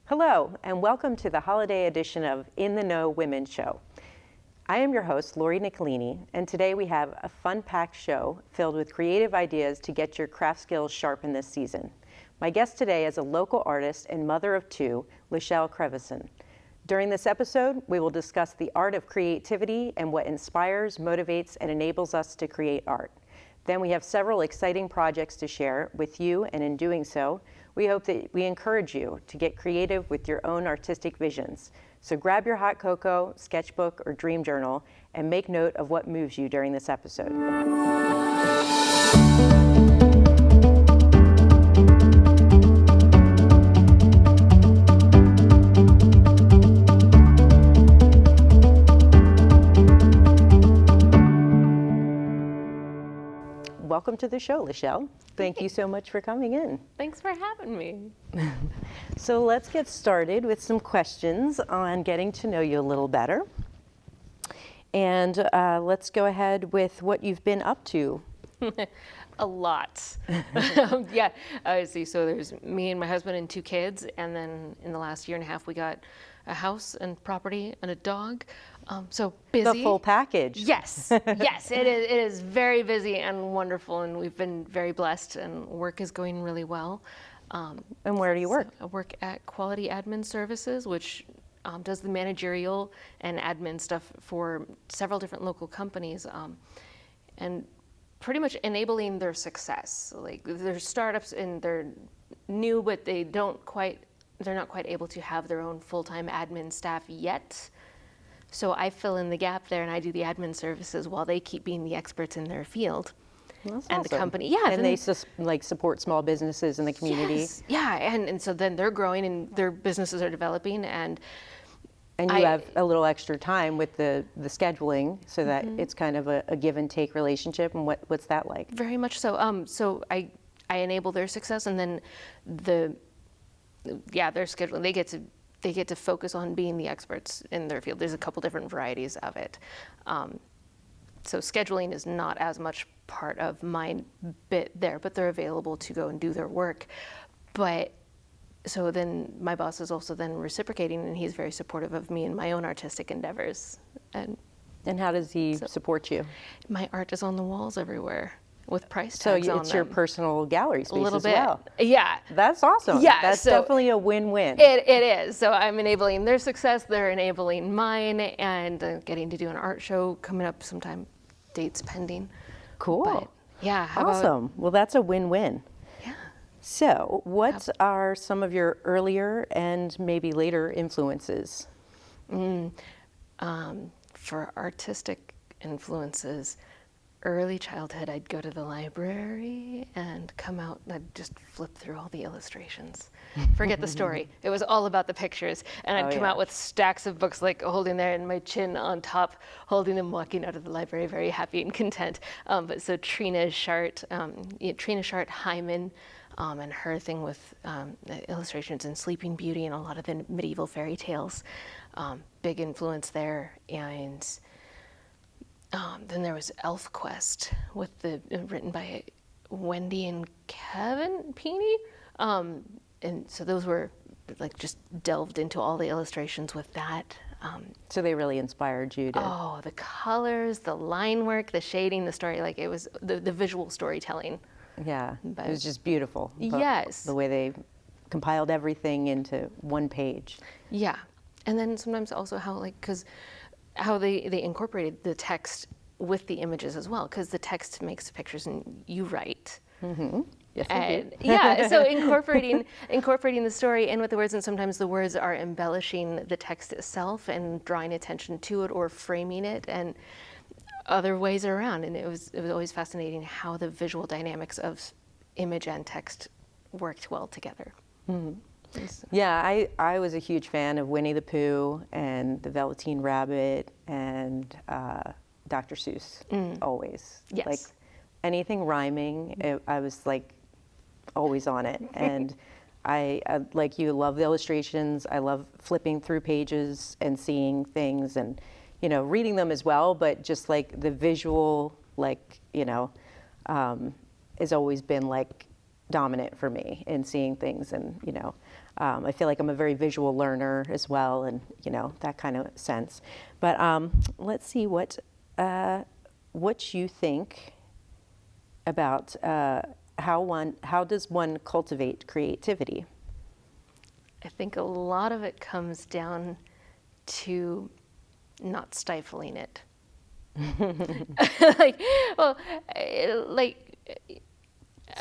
Hello, and welcome to the holiday edition of In the Know Women Show. I am your host, Lori Nicolini, and today we have a fun-packed show filled with creative ideas to get your craft skills sharpened this season. My guest today is a local artist and mother of two, Lichelle Crevison. During this episode, we will discuss the art of creativity and what inspires, motivates, and enables us to create art. Then we have several exciting projects to share with you, and in doing so, we hope that we encourage you to get creative with your own artistic visions. So grab your hot cocoa, sketchbook, or dream journal, and make note of what moves you during this episode. Welcome to the show, Lichelle. Thank you so much for coming in. Thanks for having me. So let's get started with some questions on getting to know you a little better. And let's go ahead with what you've been up to. A lot. See, so there's me and my husband and two kids, and then in the last year and a half we got a house and property and a dog. So busy. The full package. Yes, yes, it is very busy and wonderful, and we've been very blessed, and work is going really well. And where do you work? I work at Quality Admin Services, which does the managerial and admin stuff for several different local companies, and pretty much enabling their success. Like, they're startups and they're new, but they're not quite able to have their own full-time admin staff yet. So I fill in the gap there, and I do the admin services while they keep being the experts in their field. That's and awesome. The company, yeah. And they support small businesses in the community. Yes, yeah, and so then they're growing and their businesses are developing, and you have a little extra time with the scheduling, so that it's kind of a give and take relationship. And what's that like? Very much so. So I enable their success, and then their scheduling. They get to focus on being the experts in their field. There's a couple different varieties of it. So scheduling is not as much part of my bit there, but they're available to go and do their work. But so then my boss is also then reciprocating, and he's very supportive of me and my own artistic endeavors. And how does he support you? My art is on the walls everywhere with price So tags on it's your personal gallery space a little as bit. well. Yeah. That's awesome. Yeah, That's so definitely a win-win. It is. So I'm enabling their success, they're enabling mine, and getting to do an art show coming up sometime, dates pending. Cool. But, yeah. Awesome. Well, that's a win-win. Yeah. So what are some of your earlier and maybe later influences? For artistic influences, early childhood, I'd go to the library and come out and I'd just flip through all the illustrations. Forget the story. It was all about the pictures. And I'd come out with stacks of books, like holding there, and my chin on top, holding them, walking out of the library very happy and content. But so Trina Shart Hyman, and her thing with illustrations in Sleeping Beauty and a lot of the medieval fairy tales, big influence there. And then there was ElfQuest written by Wendy and Kevin Peeney. And so those were like just delved into all the illustrations with that. So they really inspired you to... Oh, the colors, the line work, the shading, the story, like it was the visual storytelling. Yeah, it was just beautiful. Yes. The way they compiled everything into one page. Yeah. And then sometimes also how they incorporated the text with the images as well, because the text makes the pictures and you write. Mm-hmm. Yes, and, yeah, so incorporating the story in with the words, and sometimes the words are embellishing the text itself and drawing attention to it or framing it, and other ways around. And it was always fascinating how the visual dynamics of image and text worked well together. Mm-hmm. Yeah, I was a huge fan of Winnie the Pooh and the Velveteen Rabbit and Dr. Seuss, always. Yes. Like anything rhyming, I was like always on it. And I, like you, love the illustrations. I love flipping through pages and seeing things and, you know, reading them as well, but just like the visual, like, you know, has always been like dominant for me in seeing things. And, you know, I feel like I'm a very visual learner as well, and that kind of sense. But let's see what you think about how does one cultivate creativity? I think a lot of it comes down to not stifling it.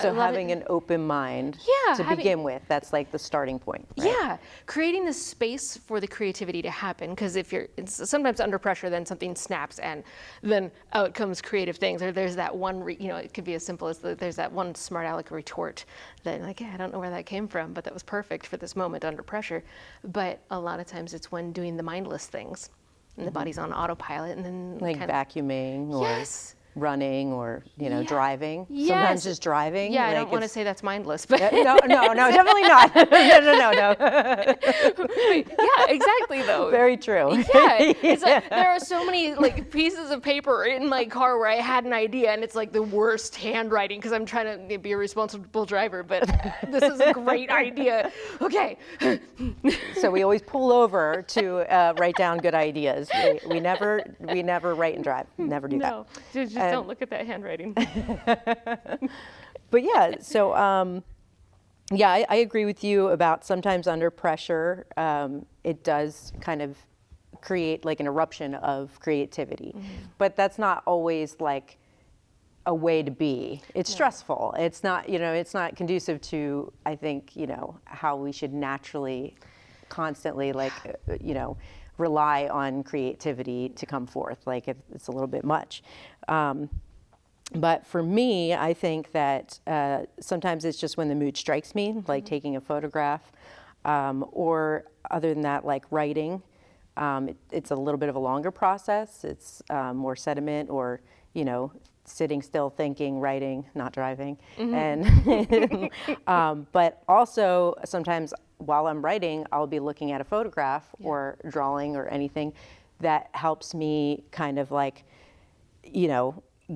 So having an open mind to begin with, that's like the starting point, right? Yeah, creating the space for the creativity to happen, because it's sometimes under pressure, then something snaps and then out comes creative things, or there's that one, it could be as simple as there's that one smart aleck retort that I don't know where that came from, but that was perfect for this moment under pressure. But a lot of times it's when doing the mindless things and the body's on autopilot, and then like vacuuming or running or driving. Yes. Sometimes just driving. Yeah, I don't want to say that's mindless, but no, definitely not. No. Yeah, exactly though. Very true. Yeah, it's like, there are so many pieces of paper in my car where I had an idea, and it's like the worst handwriting because I'm trying to be a responsible driver, but this is a great idea. Okay. So we always pull over to write down good ideas. We never write and drive. Never do that. Just don't look at that handwriting. But yeah, so I agree with you about sometimes under pressure, it does kind of create like an eruption of creativity. Mm-hmm. But that's not always like a way to be. It's stressful. It's not, it's not conducive to, I think, how we should naturally, constantly rely on creativity to come forth. Like it's a little bit much. But for me, I think that sometimes it's just when the mood strikes me, like taking a photograph, or other than that, like writing. It's a little bit of a longer process. It's more sediment, or sitting still, thinking, writing, not driving. Mm-hmm. And but also sometimes while I'm writing, I'll be looking at a photograph or drawing or anything that helps me kind of like,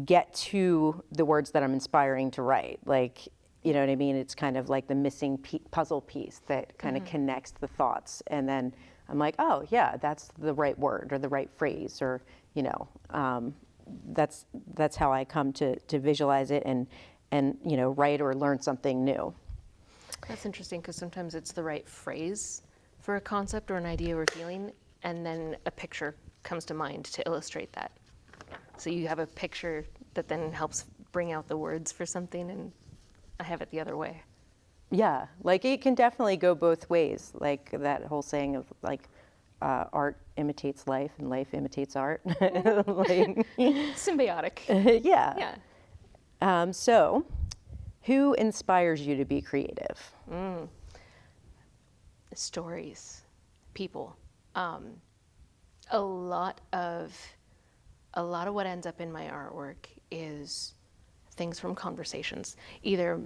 get to the words that I'm inspiring to write. Like, you know what I mean? It's kind of like the missing puzzle piece that kind of connects the thoughts. And then I'm like, oh yeah, that's the right word or the right phrase, or, that's how I come to visualize it and write or learn something new. That's interesting, because sometimes it's the right phrase for a concept or an idea or feeling, and then a picture comes to mind to illustrate that. So you have a picture that then helps bring out the words for something, and I have it the other way. Yeah, like it can definitely go both ways. Like that whole saying of like, art imitates life and life imitates art. Symbiotic. Yeah. So, who inspires you to be creative? Stories, people. A lot of what ends up in my artwork is things from conversations. Either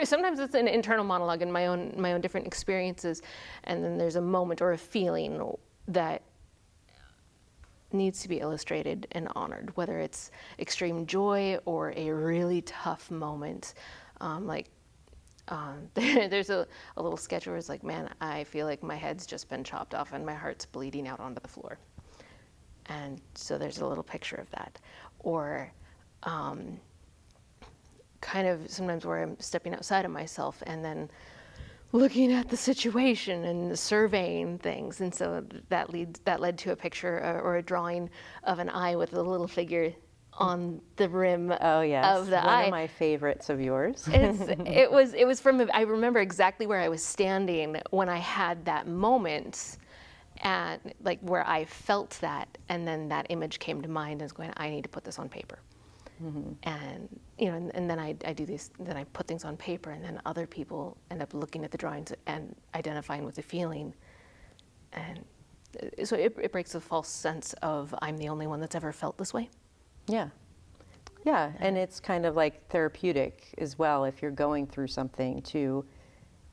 sometimes it's an internal monologue in my own different experiences, and then there's a moment or a feeling that needs to be illustrated and honored, whether it's extreme joy or a really tough moment. There's a little sketch where it's like, man, I feel like my head's just been chopped off and my heart's bleeding out onto the floor. And so there's a little picture of that. Or kind of sometimes where I'm stepping outside of myself and then looking at the situation and surveying things. And so that led to a picture or a drawing of an eye with a little figure on the rim of the eye. One of my favorites of yours. It was from, I remember exactly where I was standing when I had that moment, and like where I felt that, and then that image came to mind and was going, I need to put this on paper. Mm-hmm. And and then I do these, then I put things on paper, and then other people end up looking at the drawings and identifying with the feeling, and so it breaks a false sense of I'm the only one that's ever felt this way. Yeah, and it's kind of like therapeutic as well if you're going through something, to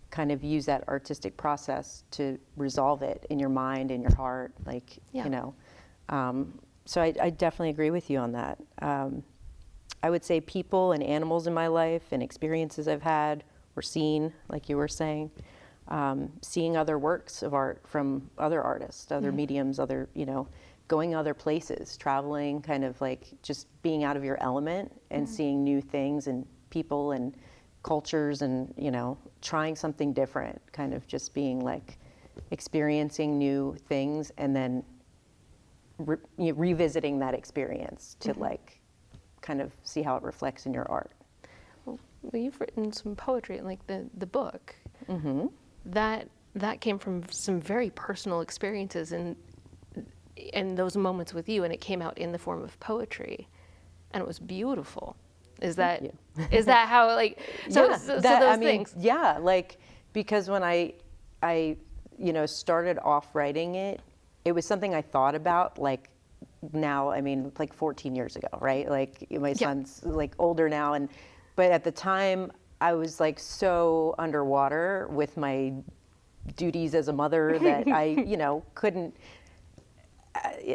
kind of use that artistic process to resolve it in your mind, in your heart, like so I definitely agree with you on that. I would say people and animals in my life and experiences I've had or seen, like you were saying, seeing other works of art from other artists, other mediums, other, going other places, traveling, kind of like just being out of your element and seeing new things and people and cultures and, trying something different, kind of just being like experiencing new things and then revisiting that experience to like kind of see how it reflects in your art. Well, you've written some poetry, like the book. That came from some very personal experiences and those moments with you, and it came out in the form of poetry, and it was beautiful. Is that how like those things? Yeah, like because when I started off writing it, it was something I thought about like now, like 14 years ago, right? Like my son's like older now, but at the time I was like so underwater with my duties as a mother that I, couldn't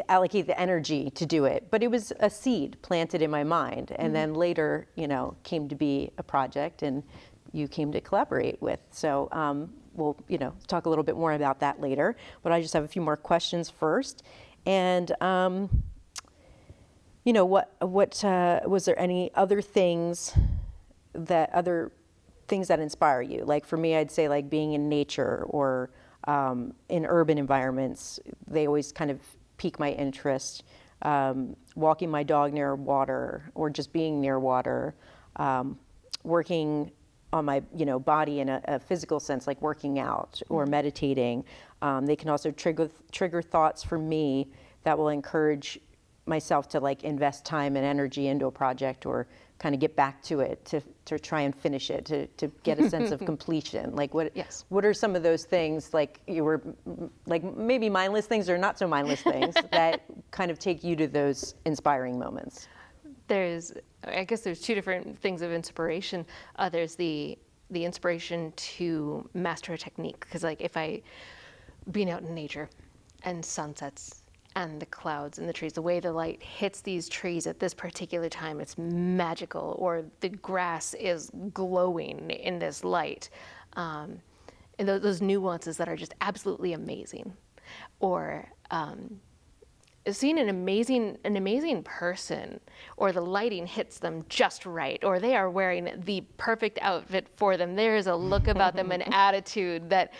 allocate the energy to do it. But it was a seed planted in my mind, and then later, came to be a project, and you came to collaborate with. So we'll, talk a little bit more about that later. But I just have a few more questions first. And what was there any other things that inspire you? Like for me, I'd say like being in nature or in urban environments. They always kind of pique my interest. Walking my dog near water or just being near water. Working on my body in a physical sense, like working out or meditating. They can also trigger thoughts for me that will encourage myself to like invest time and energy into a project or kind of get back to it to try and finish it, to get a sense of completion. Like what are some of those things, like you were like maybe mindless things or not so mindless things that kind of take you to those inspiring moments? I guess there's two different things of inspiration. There's the inspiration to master a technique, because like if I being out in nature and sunsets and the clouds and the trees, the way the light hits these trees at this particular time, it's magical, or the grass is glowing in this light. And those nuances that are just absolutely amazing. Or seeing an amazing person, or the lighting hits them just right, or they are wearing the perfect outfit for them. There is a look about them, an attitude that,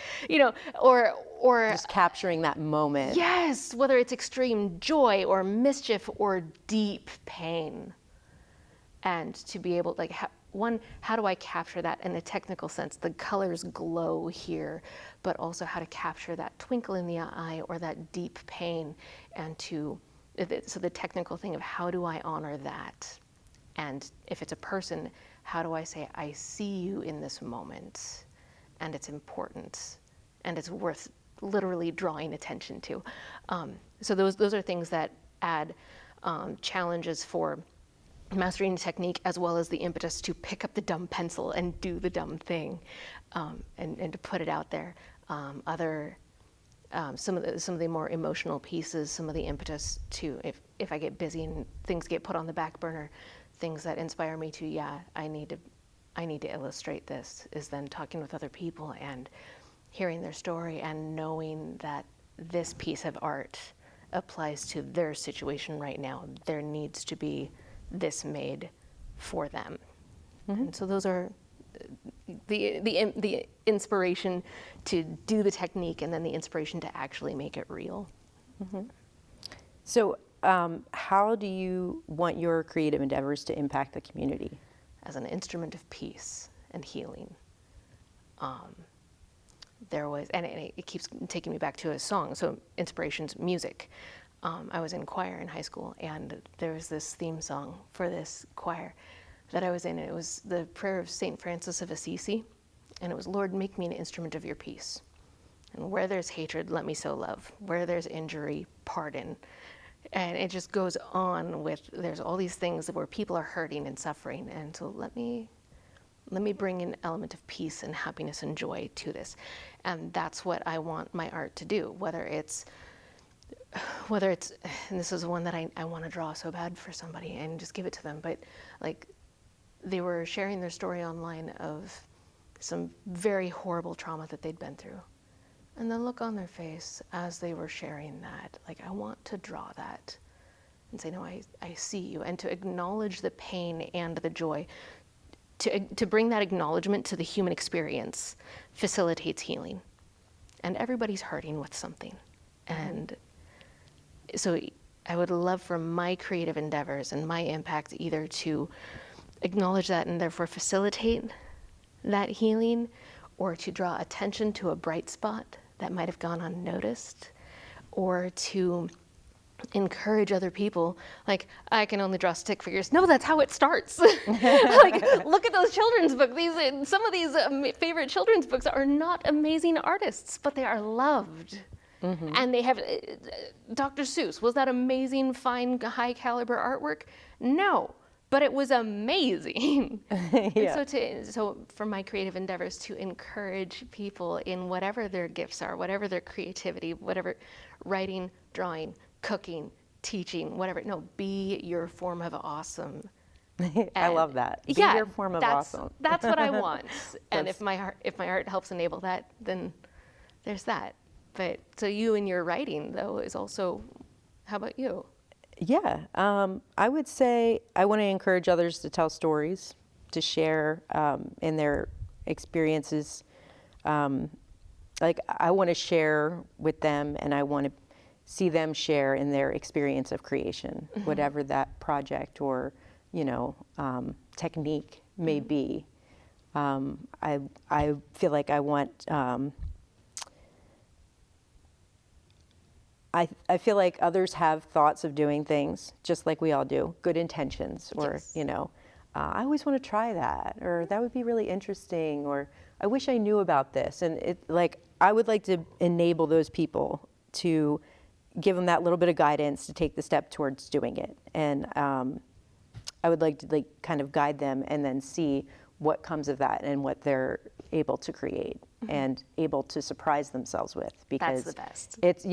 or just capturing that moment. Yes, whether it's extreme joy or mischief or deep pain. And to be able, like, how do I capture that in a technical sense? The colors glow here, but also how to capture that twinkle in the eye or that deep pain, and so the technical thing of how do I honor that? And if it's a person, how do I say, I see you in this moment, and it's important, and it's worth literally drawing attention to. So those are things that add challenges for mastering the technique, as well as the impetus to pick up the dumb pencil and do the dumb thing, and to put it out there. Some of the more emotional pieces, some of the impetus to, if I get busy and things get put on the back burner, things that inspire me to, I need to illustrate this, is then talking with other people and hearing their story and knowing that this piece of art applies to their situation right now. There needs to be this made for them. And so those are the inspiration to do the technique, and then the inspiration to actually make it real. So how do you want your creative endeavors to impact the community? As an instrument of peace and healing. There was, and it keeps taking me back to a song, so inspiration's music. I was in choir in high school, and there was this theme song for this choir that I was in, and it was the prayer of St. Francis of Assisi, and it was, Lord, make me an instrument of your peace. And where there's hatred, let me sow love. Where there's injury, pardon. And it just goes on with, there's all these things where people are hurting and suffering, and so let me bring an element of peace and happiness and joy to this. And that's what I want my art to do, whether it's, and this is one that I want to draw so bad for somebody and just give it to them, but like, they were sharing their story online of some very horrible trauma that they'd been through. And the look on their face as they were sharing that, like, I want to draw that and say, no, I see you. And to acknowledge the pain and the joy, to bring that acknowledgement to the human experience facilitates healing. And everybody's hurting with something. And so I would love for my creative endeavors and my impact either to acknowledge that and therefore facilitate that healing, or to draw attention to a bright spot that might have gone unnoticed, or to encourage other people, like, I can only draw stick figures. No, that's how it starts. Like, look at those children's books. Some of these favorite children's books are not amazing artists, but they are loved. Mm-hmm. And they have, Dr. Seuss, was that amazing, fine, high caliber artwork? No, but it was amazing. Yeah. So for my creative endeavors, to encourage people in whatever their gifts are, whatever their creativity, whatever, writing, drawing, cooking, teaching, whatever. No, be your form of awesome. I love that. Be your form of awesome. That's what I want. And if my art helps enable that, then there's that. But so you and your writing, though, is also, how about you? Yeah, I would say I want to encourage others to tell stories, to share in their experiences. Like, I want to share with them, and I want to see them share in their experience of creation, mm-hmm. whatever that project or, technique may mm-hmm. be. I feel like I want. I feel like others have thoughts of doing things just like we all do, good intentions, or, yes. I always want to try that, or that would be really interesting, or I wish I knew about this. And I would like to enable those people, to give them that little bit of guidance to take the step towards doing it. And I would like to kind of guide them and then see what comes of that and what they're able to create mm-hmm. and able to surprise themselves with, because that's the best. It's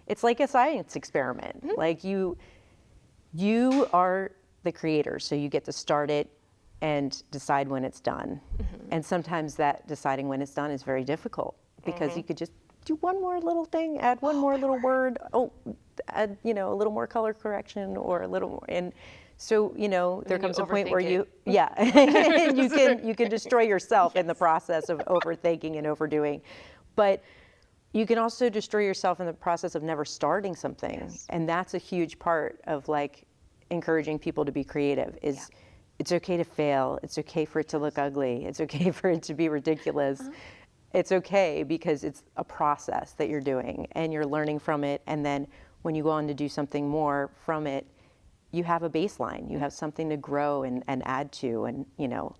it's like a science experiment. Mm-hmm. Like you are the creator, so you get to start it and decide when it's done. Mm-hmm. And sometimes that deciding when it's done is very difficult, because mm-hmm. you could just do one more little thing, add one more little word, add a little more color correction, or a little more, and so, there comes a point where you can destroy yourself yes. in the process of overthinking and overdoing. But you can also destroy yourself in the process of never starting something. Yes. And that's a huge part of encouraging people to be creative is yeah. It's okay to fail. It's okay for it to look ugly. It's okay for it to be ridiculous. Uh-huh. It's okay, because it's a process that you're doing and you're learning from it. And then when you go on to do something more from it, you have a baseline, you have something to grow and add to and,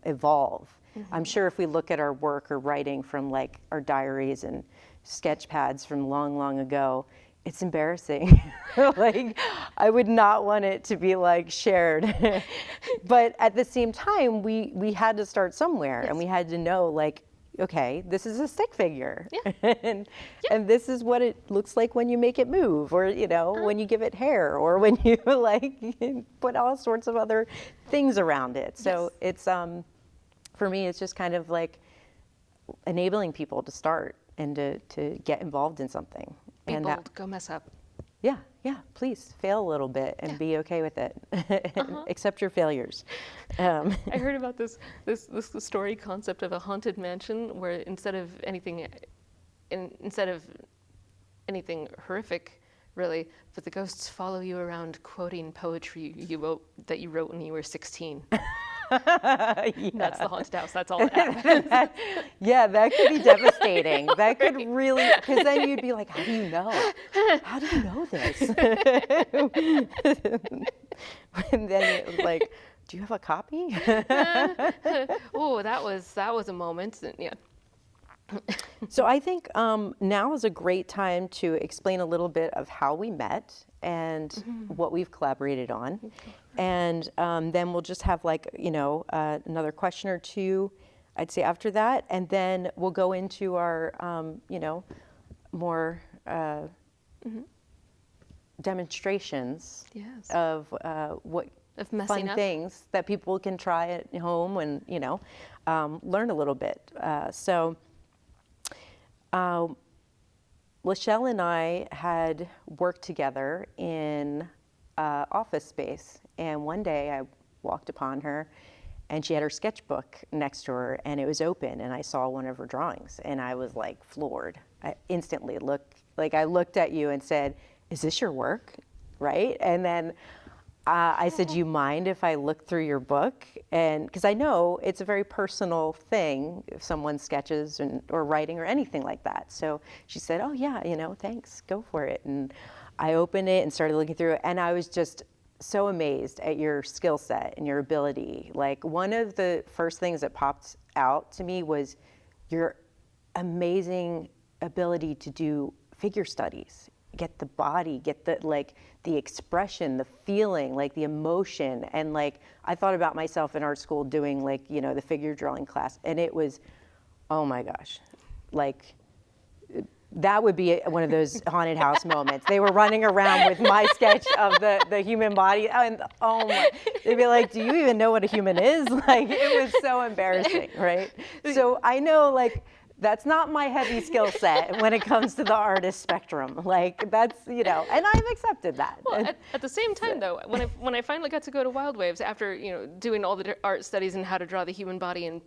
evolve. Mm-hmm. I'm sure if we look at our work or writing from our diaries and sketch pads from long, long ago, it's embarrassing. I would not want it to be shared. But at the same time, we had to start somewhere yes. and we had to know okay, this is a stick figure. Yeah. and this is what it looks like when you make it move, or, when you give it hair, or when you put all sorts of other things around it. So yes. It's, for me, it's just kind of enabling people to start and to get involved in something. Be bold, go mess up. Yeah, please fail a little bit and be okay with it. Uh-huh. Accept your failures. I heard about this story concept of a haunted mansion where instead of anything horrific, really, but the ghosts follow you around quoting poetry you wrote when you were 16. Yeah. That's the haunted house. That's all that happens. That could be devastating. That could really, because then you'd be like, how do you know? How do you know this? And then it was do you have a copy? Oh, that was a moment. Yeah. So I think now is a great time to explain a little bit of how we met and mm-hmm. what we've collaborated on. Okay. And then we'll just have another question or two, I'd say, after that. And then we'll go into our, more mm-hmm. demonstrations yes. of what Of messing fun up. things that people can try at home and, learn a little bit. Lichelle and I had worked together in office space, and one day I walked upon her, and she had her sketchbook next to her, and it was open, and I saw one of her drawings, and I was like floored. I instantly looked at you and said, "Is this your work?" Right? And then I said, "Do you mind if I look through your book?" And because I know it's a very personal thing if someone sketches or writing or anything like that. So she said, "Oh yeah, thanks, go for it." And I opened it and started looking through it, and I was just so amazed at your skill set and your ability. Like, one of the first things that popped out to me was your amazing ability to do figure studies, get the body, get the expression, the feeling, like the emotion. And like, I thought about myself in art school doing the figure drawing class, and it was, oh my gosh, like that would be one of those haunted house moments. They were running around with my sketch of the human body, and oh my, they'd be like, "Do you even know what a human is?" Like, it was so embarrassing, right? So I know, that's not my heavy skill set when it comes to the artist spectrum. Like, that's, and I've accepted that. Well, at the same time, though, when I finally got to go to Wild Waves after doing all the art studies and how to draw the human body and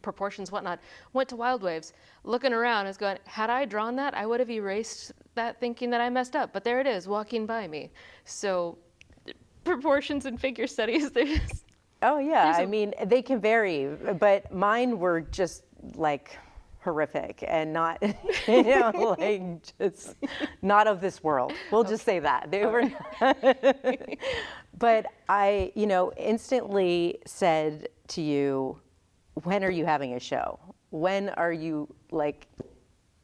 proportions, whatnot, went to Wild Waves, looking around, I was going, had I drawn that, I would have erased that, thinking that I messed up. But there it is, walking by me. So, proportions and figure studies, there's. Oh yeah, I mean, they can vary, but mine were just like horrific and not, just not of this world. We'll just say that. They were not. But I, instantly said to you, when are you having a show? When are you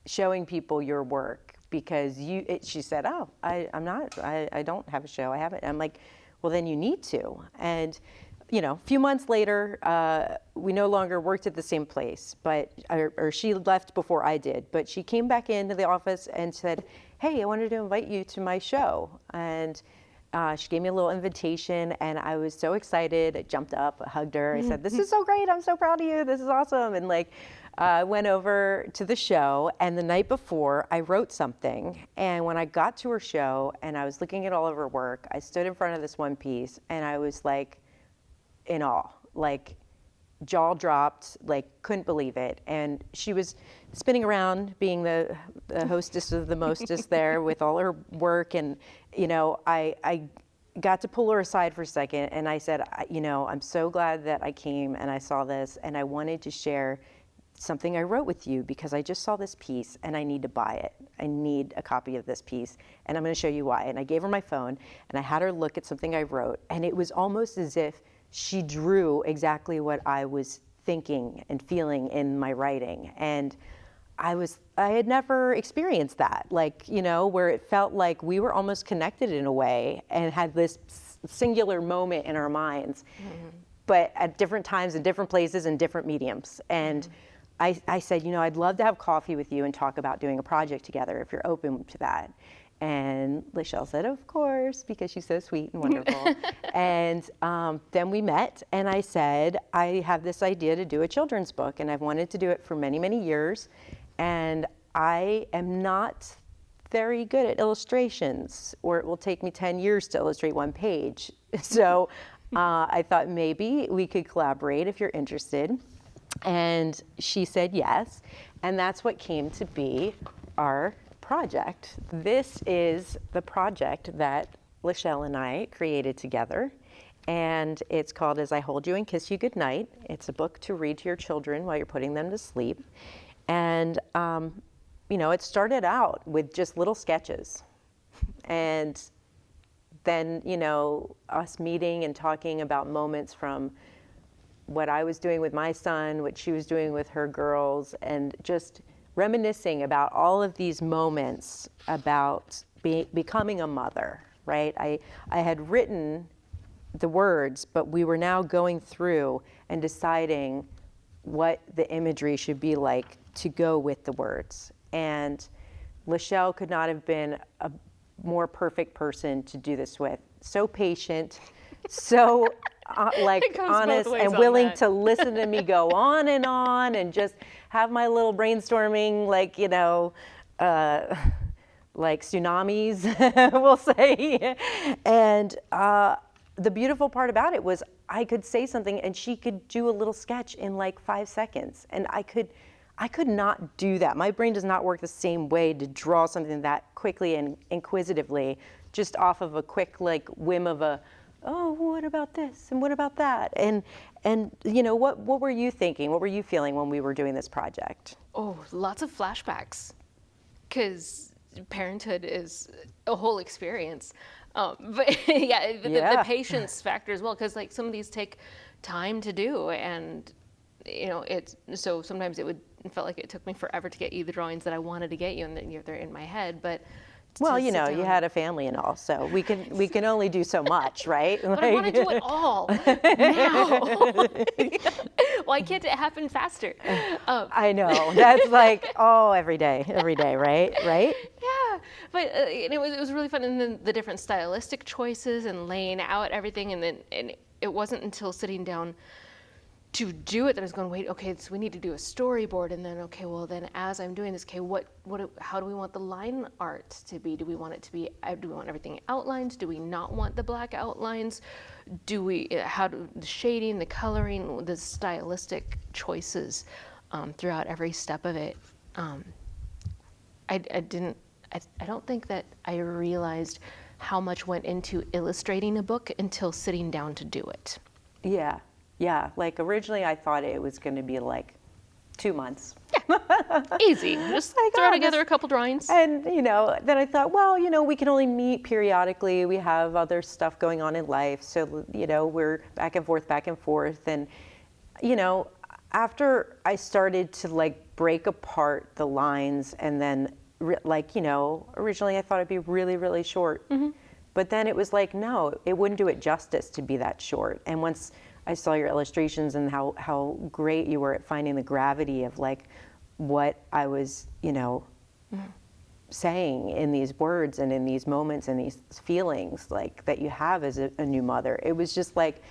showing people your work? Because she said, "Oh, I'm not, I don't have a show. I haven't." I'm like, "Well, then you need to." And a few months later, we no longer worked at the same place, or she left before I did, but she came back into the office and said, "Hey, I wanted to invite you to my show." And she gave me a little invitation, and I was so excited. I jumped up, I hugged her. I said, "This is so great. I'm so proud of you. This is awesome." And went over to the show, and the night before I wrote something. And when I got to her show and I was looking at all of her work, I stood in front of this one piece, and I was in awe, jaw dropped, couldn't believe it. And she was spinning around, being the hostess of the mostest there with all her work. And, I got to pull her aside for a second, and I said, "I'm so glad that I came and I saw this, and I wanted to share something I wrote with you because I just saw this piece and I need to buy it. I need a copy of this piece, and I'm going to show you why." And I gave her my phone, and I had her look at something I wrote, and it was almost as if she drew exactly what I was thinking and feeling in my writing. And I had never experienced that, where it felt like we were almost connected in a way and had this singular moment in our minds, but at different times and different places and different mediums. And I said, "I'd love to have coffee with you and talk about doing a project together if you're open to that." And Lichelle said, "Of course," because she's so sweet and wonderful. And then we met, and I said, "I have this idea to do a children's book, and I've wanted to do it for many, many years. And I am not very good at illustrations, or it will take me 10 years to illustrate one page. So I thought maybe we could collaborate if you're interested." And she said yes, and that's what came to be our project. This is the project that Lichelle and I created together, and it's called As I Hold You and Kiss You Goodnight. It's a book to read to your children while you're putting them to sleep. And, it started out with just little sketches. And then, us meeting and talking about moments from what I was doing with my son, what she was doing with her girls, and just reminiscing about all of these moments about becoming a mother, right? I had written the words, but we were now going through and deciding what the imagery should be like to go with the words. And Lichelle could not have been a more perfect person to do this with. So patient, so like It goes both honest ways and on willing that. to listen to me go on and just have my little brainstorming, like, like tsunamis, we'll say. And the beautiful part about it was I could say something and she could do a little sketch in like 5 seconds. And I could not do that. My brain does not work the same way to draw something that quickly and inquisitively, just off of a quick like whim of a, oh, what about this and what about that? And what were you thinking? What were you feeling when we were doing this project? Oh, lots of flashbacks, because parenthood is a whole experience. But yeah, the patience factor as well, because like some of these take time to do, and so sometimes it felt like it took me forever to get you the drawings that I wanted to get you, and then they're in my head, but. Well, you had a family and all, so we can only do so much, right? But I want to do it all now. Why can't it happen faster? I know, that's like, every day, right? Yeah, but it was really fun, and then the different stylistic choices and laying out everything, and it wasn't until sitting down to do it that I was going, wait, okay, so we need to do a storyboard, and then then as I'm doing this, how do we want the line art to be? Do we want everything outlined? Do we not want the black outlines? The shading, the coloring, the stylistic choices throughout every step of it. I don't think that I realized how much went into illustrating a book until sitting down to do it. Yeah, like originally I thought it was going to be like 2 months. Easy. Just throw together a couple drawings. And, then I thought, well, we can only meet periodically. We have other stuff going on in life. So, we're back and forth. And, after I started to like break apart the lines and then originally I thought it'd be really, really short. Mm-hmm. But then it was like, no, it wouldn't do it justice to be that short. And once I saw your illustrations and how great you were at finding the gravity of like what I was, saying in these words and in these moments and these feelings like that you have as a new mother. It was just like,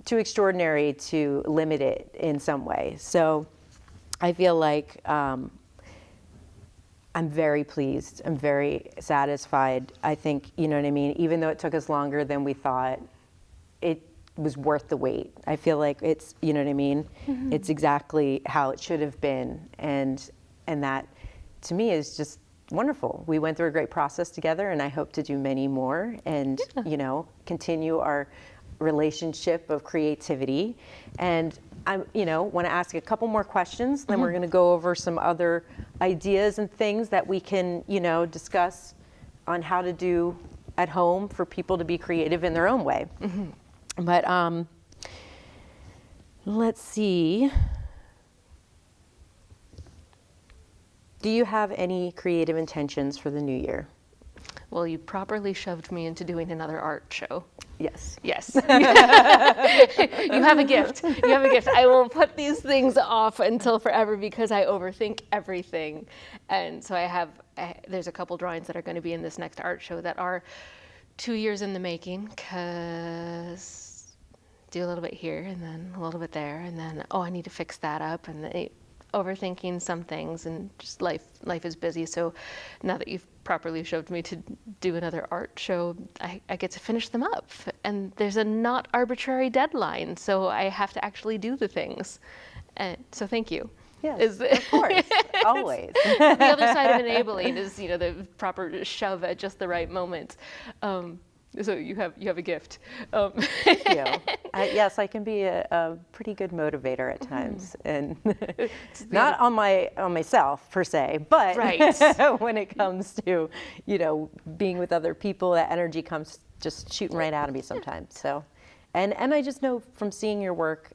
too extraordinary to limit it in some way. So I feel like I'm very pleased. I'm very satisfied. I think, you know what I mean? Even though it took us longer than we thought, it was worth the wait. I feel like it's, you know what I mean? Mm-hmm. It's exactly how it should have been. And that to me is just wonderful. We went through a great process together, and I hope to do many more and, continue our relationship of creativity. And I want to ask a couple more questions, then we're going to go over some other ideas and things that we can, discuss on how to do at home for people to be creative in their own way. Mm-hmm. But let's see. Do you have any creative intentions for the new year? Well, you properly shoved me into doing another art show. Yes. Yes. You have a gift. You have a gift. I will put these things off until forever because I overthink everything. And so there's a couple drawings that are going to be in this next art show that are 2 years in the making, because do a little bit here and then a little bit there, and then, I need to fix that up, and overthinking some things, and just life is busy. So now that you've properly shoved me to do another art show, I get to finish them up, and there's a not arbitrary deadline, so I have to actually do the things. And so thank you. Yes, of course, always. The other side of enabling is, the proper shove at just the right moment. So you have a gift. Thank you. Yes, I can be a pretty good motivator at times, and not on myself per se, but right. When it comes to being with other people, that energy comes just shooting right out of me sometimes. So, and I just know from seeing your work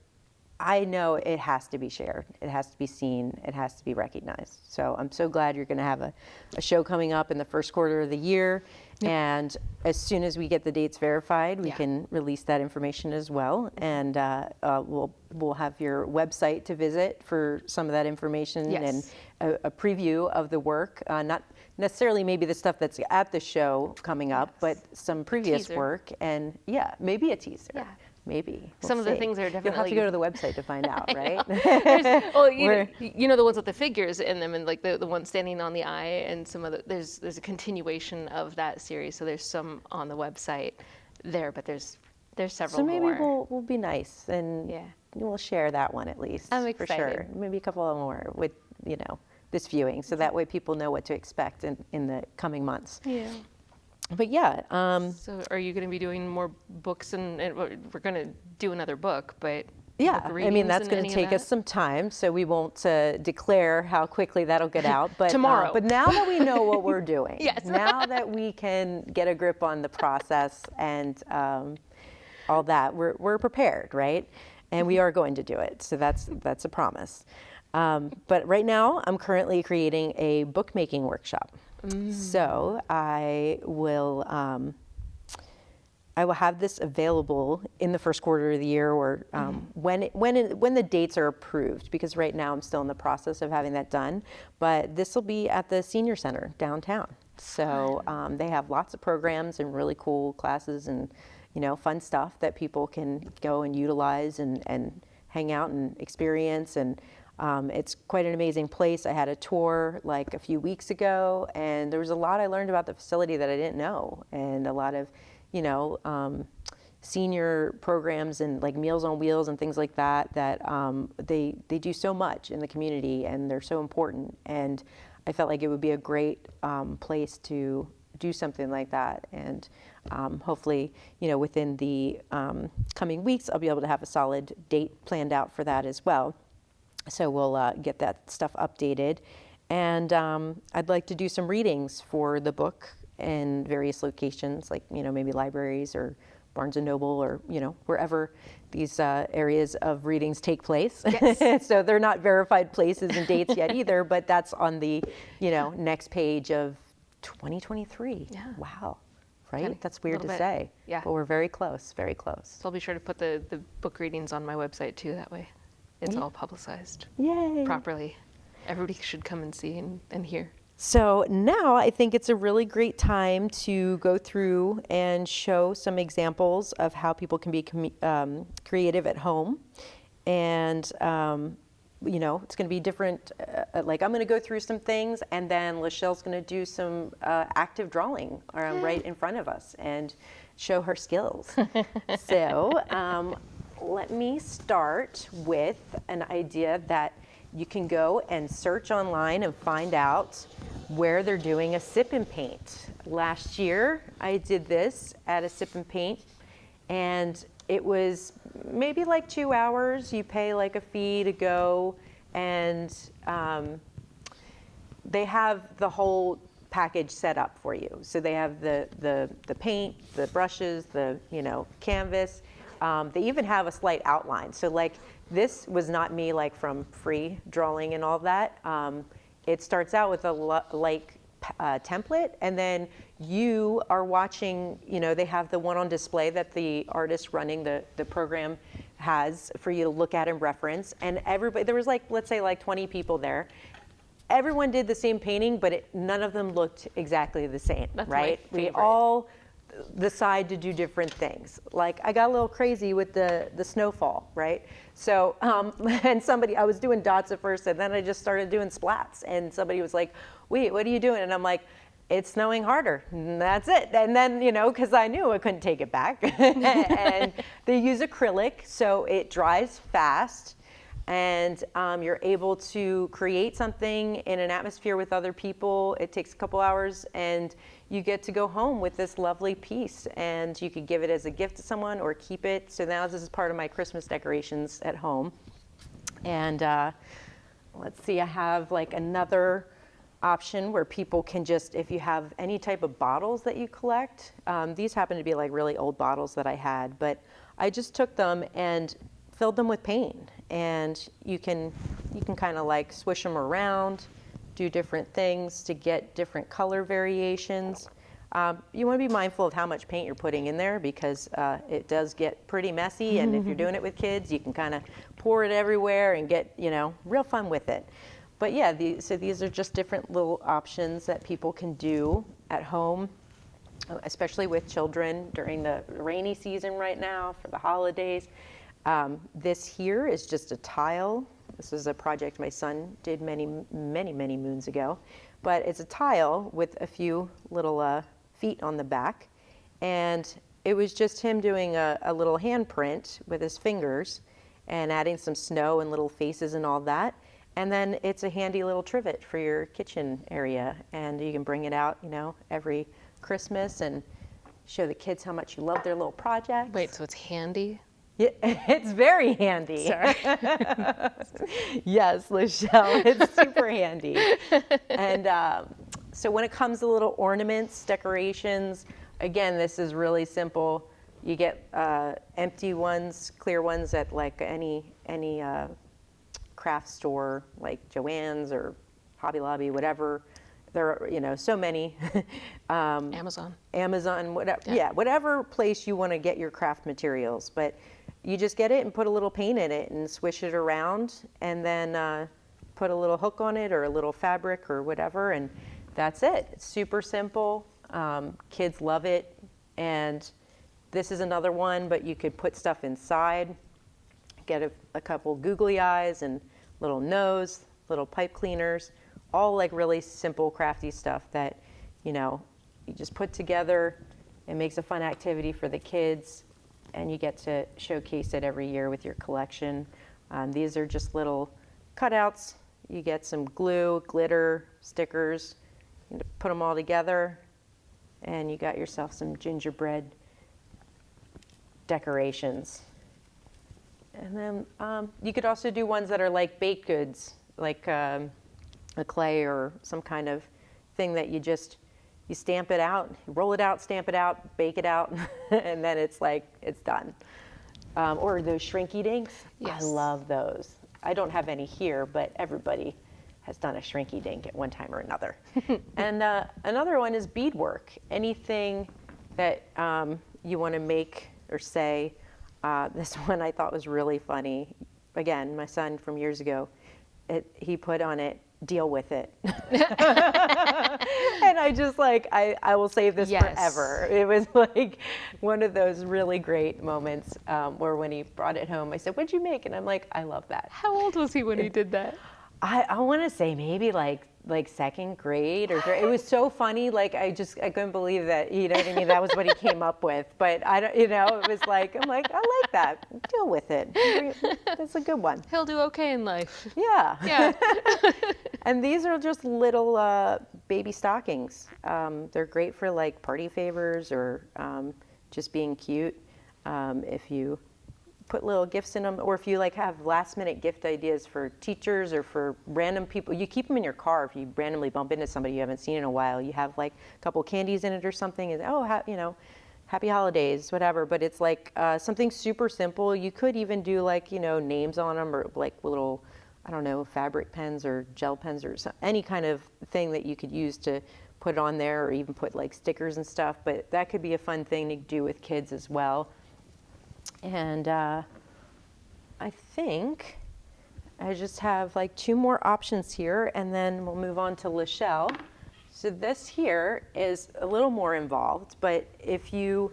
I know it has to be shared. It has to be seen. It has to be recognized. So I'm so glad you're going to have a show coming up in the first quarter of the year. And as soon as we get the dates verified, we can release that information as well. And we'll have your website to visit for some of that information and a preview of the work. Not necessarily maybe the stuff that's at the show coming up, but some previous work. And maybe a teaser. Yeah. Maybe. Some of the things are definitely... You'll have to go to the website to find out, right? Well, you know the ones with the figures in them, and like the one standing on the eye, and some of the, there's a continuation of that series, so there's some on the website there, but there's several more. So maybe we'll be nice, and we'll share that one at least. I'm excited. For sure. Maybe a couple of more with, this viewing, so that way people know what to expect in the coming months. Yeah. But so are you going to be doing more books, and we're going to do another book, but I mean, that's going to take us some time, so we won't declare how quickly that'll get out. But tomorrow. But now that we know what we're doing, now that we can get a grip on the process and all that, we're prepared, right? And we are going to do it. So that's a promise. But right now, I'm currently creating a bookmaking workshop. So I will have this available in the first quarter of the year, or when the dates are approved, because right now I'm still in the process of having that done. But this will be at the Senior Center downtown. So they have lots of programs and really cool classes and fun stuff that people can go and utilize and hang out and experience. And it's quite an amazing place. I had a tour like a few weeks ago, and there was a lot I learned about the facility that I didn't know, and a lot of, senior programs and like Meals on Wheels and things like that they do so much in the community, and they're so important. And I felt like it would be a great place to do something like that. And hopefully, within the coming weeks, I'll be able to have a solid date planned out for that as well. So we'll get that stuff updated. And I'd like to do some readings for the book in various locations, like, maybe libraries or Barnes & Noble, or, wherever these areas of readings take place. Yes. So they're not verified places and dates yet either, but that's on the, next page of 2023. Yeah. Wow. Right? That's weird to say. Yeah. But we're very close, very close. So I'll be sure to put the book readings on my website too, that way it's all publicized properly. Everybody should come and see and hear. So now I think it's a really great time to go through and show some examples of how people can be creative at home. And, it's going to be different. Like I'm going to go through some things, and then Lichelle's going to do some active drawing right in front of us and show her skills. So let me start with an idea that you can go and search online and find out where they're doing a sip and paint. Last year, I did this at a sip and paint, and it was maybe like 2 hours. You pay like a fee to go, and they have the whole package set up for you. So they have the paint, the brushes, the canvas. They even have a slight outline. So like this was not me like from free drawing and all that. It starts out with a template, and then you are watching, they have the one on display that the artist running the program has for you to look at and reference. And everybody, there was like, let's say like 20 people there. Everyone did the same painting, but none of them looked exactly the same, right? We all decide to do different things. Like I got a little crazy with the snowfall, right? So, and I was doing dots at first, and then I just started doing splats, and somebody was like, wait, what are you doing? And I'm like, it's snowing harder, and that's it. And then, because I knew I couldn't take it back. And they use acrylic, so it dries fast, and you're able to create something in an atmosphere with other people. It takes a couple hours, and you get to go home with this lovely piece, and you could give it as a gift to someone or keep it. So now this is part of my Christmas decorations at home. And let's see, I have like another option where people can just, if you have any type of bottles that you collect, these happen to be like really old bottles that I had, but I just took them and filled them with paint and you can kind of like swish them around, do different things to get different color variations. You want to be mindful of how much paint you're putting in there, because it does get pretty messy, and if you're doing it with kids, you can kind of pour it everywhere and get, real fun with it. But yeah, so these are just different little options that people can do at home, especially with children during the rainy season right now for the holidays. This here is just a tile. This is a project my son did many, many, many moons ago. But it's a tile with a few little feet on the back. And it was just him doing a little handprint with his fingers and adding some snow and little faces and all that. And then it's a handy little trivet for your kitchen area. And you can bring it out, every Christmas and show the kids how much you love their little projects. Wait, so it's handy? Yeah, it's very handy. Sorry. Yes, Lichelle, it's super handy. And so when it comes to little ornaments, decorations, again, this is really simple. You get empty ones, clear ones at like any craft store, like Joann's or Hobby Lobby, whatever. There are, so many. Amazon, whatever. Yeah, whatever place you want to get your craft materials. But you just get it and put a little paint in it and swish it around, and then put a little hook on it or a little fabric or whatever, and that's it. It's super simple. Kids love it. And this is another one, but you could put stuff inside. Get a couple googly eyes and little nose, little pipe cleaners. All like really simple, crafty stuff that, you just put together. It makes a fun activity for the kids, and you get to showcase it every year with your collection. These are just little cutouts. You get some glue, glitter, stickers, you put them all together, and you got yourself some gingerbread decorations. And then you could also do ones that are like baked goods, like a clay or some kind of thing that you stamp it out, you roll it out, stamp it out, bake it out, and then it's done. Or those shrinky dinks. Yes. I love those. I don't have any here, but everybody has done a shrinky dink at one time or another. And another one is beadwork. Anything that you want to make or say. This one I thought was really funny. Again, my son from years ago, he put on it, "Deal with it." And I just I will save this forever. It was like one of those really great moments where when he brought it home, I said, "What'd you make?" And I'm like, "I love that." How old was he when he did that? I want to say maybe like second grade or third. It was so funny. I couldn't believe that, that was what he came up with. But I don't, it was like, I'm like, I like that. Deal with it. That's a good one. He'll do okay in life. Yeah. Yeah. And these are just little baby stockings. They're great for like party favors or just being cute. If you put little gifts in them, or if you have last minute gift ideas for teachers or for random people, you keep them in your car. If you randomly bump into somebody you haven't seen in a while, you have a couple candies in it or something, and happy holidays, whatever. But it's something super simple. You could even do names on them, or little, I don't know, fabric pens or gel pens or any kind of thing that you could use to put on there, or even put stickers and stuff. But that could be a fun thing to do with kids as well. And I think I just have two more options here, and then we'll move on to Lichelle. So this here is a little more involved, but if you